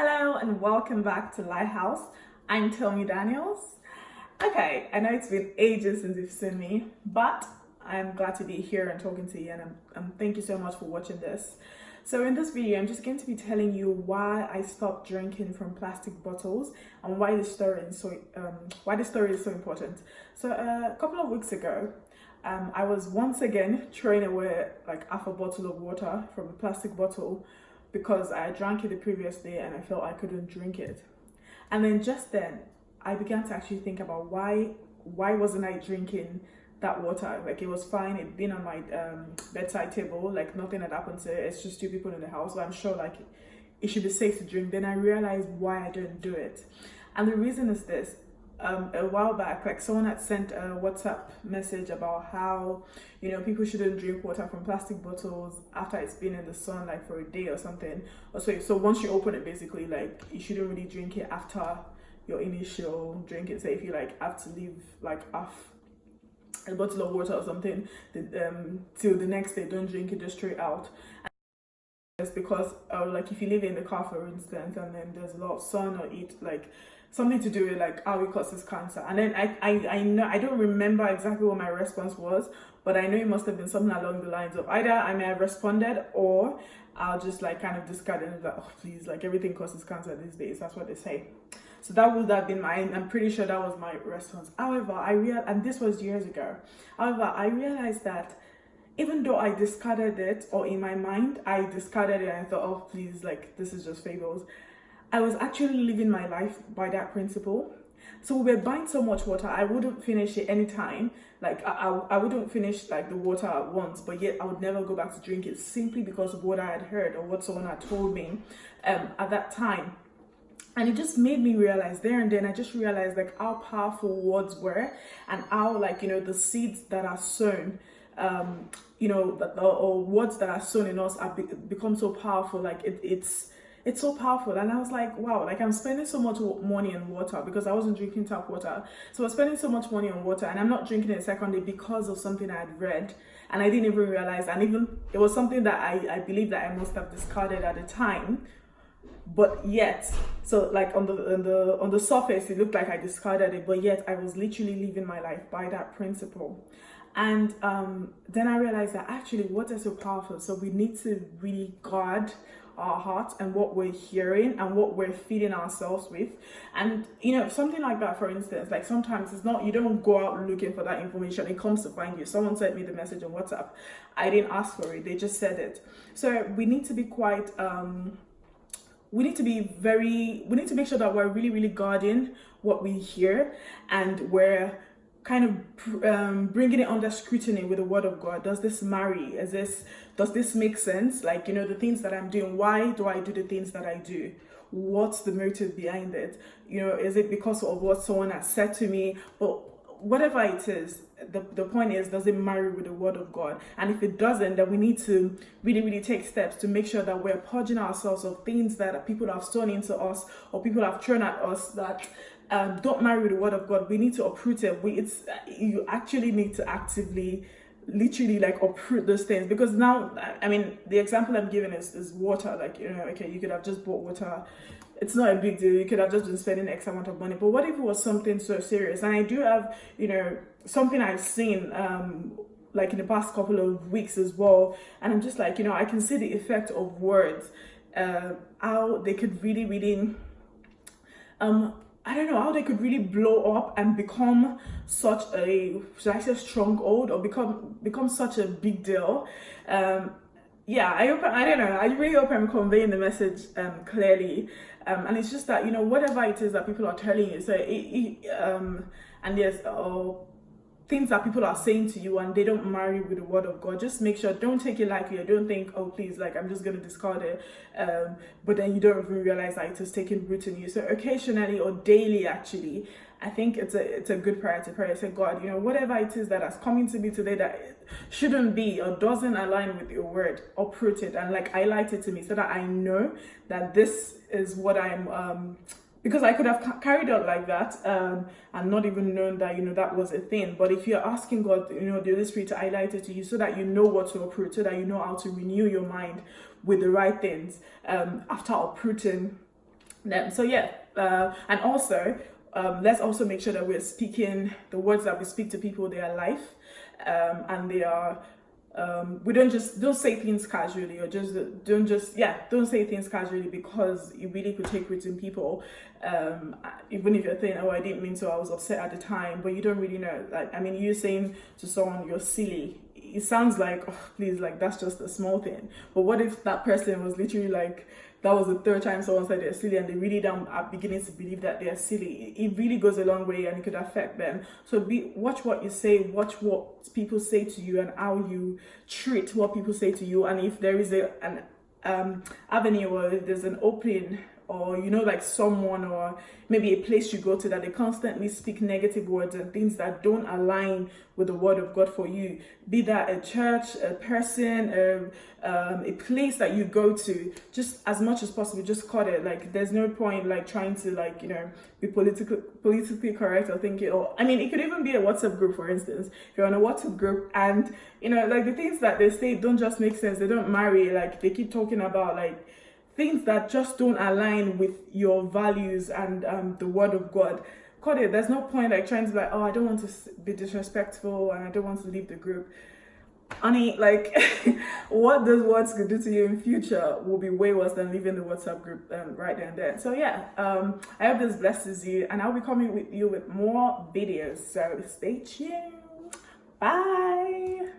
Hello and welcome back to Lighthouse. I'm Tommy Daniels. Okay, I know it's been ages since you've seen me, but I'm glad to be here and talking to you, and thank you so much for watching this. So in this video, I'm just going to be telling you why I stopped drinking from plastic bottles and why this story is so important. So a couple of weeks ago, I was once again throwing away like half a bottle of water from a plastic bottle because I drank it the previous day and I felt I couldn't drink it. And then just then, I began to actually think about why wasn't I drinking that water? Like, it was fine, it'd been on my bedside table, like nothing had happened to it. It's just two people in the house, so I'm sure like it should be safe to drink. Then I realized why I didn't do it. And the reason is this. A while back, like someone had sent a WhatsApp message about how, people shouldn't drink water from plastic bottles after it's been in the sun like for a day or something. So once you open it, basically, like you shouldn't really drink it after your initial drinking. Say if you like have to leave like half a bottle of water or something, till the next day, don't drink it just straight out. It's because like if you live in the car, for instance, and then there's a lot of sun or heat, like something to do with like how it causes cancer. And then I know, I don't remember exactly what my response was, but I know it must have been something along the lines of either I may have responded or I'll just like kind of discard it and like, oh please, like everything causes cancer these days. That's what they say. So that would have been I'm pretty sure that was my response. However, and this was years ago. However, I realized that even though I discarded it, or in my mind, I discarded it and I thought, oh, please, like, this is just fables, I was actually living my life by that principle. So we were buying so much water, I wouldn't finish it anytime. Like, I wouldn't finish, like, the water at once, but yet I would never go back to drink it simply because of what I had heard or what someone had told me at that time. And it just made me realize there and then, I just realized, like, how powerful words were and how, like, the seeds that are sown, or words that are sown in us become so powerful. Like it's so powerful. And I was like, wow, like I'm spending so much money on water because I wasn't drinking tap water. So I was spending so much money on water and I'm not drinking it secondly because of something I had read and I didn't even realize. And even it was something that I believe that I must have discarded at the time. But yet, so like on the surface, it looked like I discarded it, but yet I was literally living my life by that principle. And then I realized that actually what is so powerful. So we need to really guard our hearts and what we're hearing and what we're feeding ourselves with. And something like that, for instance, like sometimes it's not, you don't go out looking for that information, it comes to find you. Someone sent me the message on WhatsApp, I didn't ask for it, they just said it. So we need to be quite we need to make sure that we're really, really guarding what we hear, and we're kind of bringing it under scrutiny with the word of God. Does this marry? Does this make sense? Like, the things that I'm doing, why do I do the things that I do? What's the motive behind it? Is it because of what someone has said to me? Or whatever it is, the point is, does it marry with the word of God? And if it doesn't, then we need to really, really take steps to make sure that we're purging ourselves of things that people have sown into us or people have thrown at us that don't marry with the word of God. We need to uproot it. You actually need to actively, literally, like, uproot those things, because now, I mean, the example I'm giving is water. Like, okay, you could have just bought water. It's not a big deal. You could have just been spending X amount of money. But what if it was something so serious? And I do have, something I've seen, like in the past couple of weeks as well. And I'm just like, I can see the effect of words, how they could really, really, I don't know, how they could really blow up and become such a, should I say, stronghold, or become such a big deal. Yeah, I don't know. I really hope I'm conveying the message clearly. And it's just that, whatever it is that people are telling you, so and there's things that people are saying to you and they don't marry with the word of God, just make sure, don't take it lightly, or don't think, oh please, like I'm just going to discard it, but then you don't even realize that it has taken root in you. So occasionally or daily, actually, I think it's a good prayer to pray. Say, God, whatever it is that has come into me today that shouldn't be or doesn't align with your word, uproot it and like highlight it to me so that I know that this is what I'm because I could have carried on like that and not even known that, that was a thing. But if you're asking God, the Holy Spirit to highlight it to you so that you know what to uproot, so that you know how to renew your mind with the right things after uprooting them. So yeah, and also let's also make sure that we're speaking the words that we speak to people, they are life, and they are we don't say things casually, or don't say things casually, because it really could take root in people. Even if you're saying, oh, I didn't mean to, I was upset at the time, but you don't really know. Like, I mean, you're saying to someone you're silly, it sounds like, oh, please, like, that's just a small thing. But what if that person was literally like, that was the third time someone said they're silly, and they really are beginning to believe that they're silly? It really goes a long way, and it could affect them. So watch what you say, watch what people say to you, and how you treat what people say to you. And if there is an avenue, or if there's an opening, or like someone, or maybe a place you go to that they constantly speak negative words and things that don't align with the word of God for you, be that a church, a person, a place that you go to, just as much as possible, just cut it. Like, there's no point like trying to like be politically correct, or think it, or I mean, it could even be a WhatsApp group, for instance. If you're on a WhatsApp group and like the things that they say don't just make sense, they don't marry, like they keep talking about like things that just don't align with your values and the word of God, cut it. There's no point like trying to be like, oh, I don't want to be disrespectful and I don't want to leave the group. Honey, like what those words could do to you in future will be way worse than leaving the WhatsApp group right there and then. So yeah, I hope this blesses you, and I'll be coming with you with more videos, so stay tuned. Bye.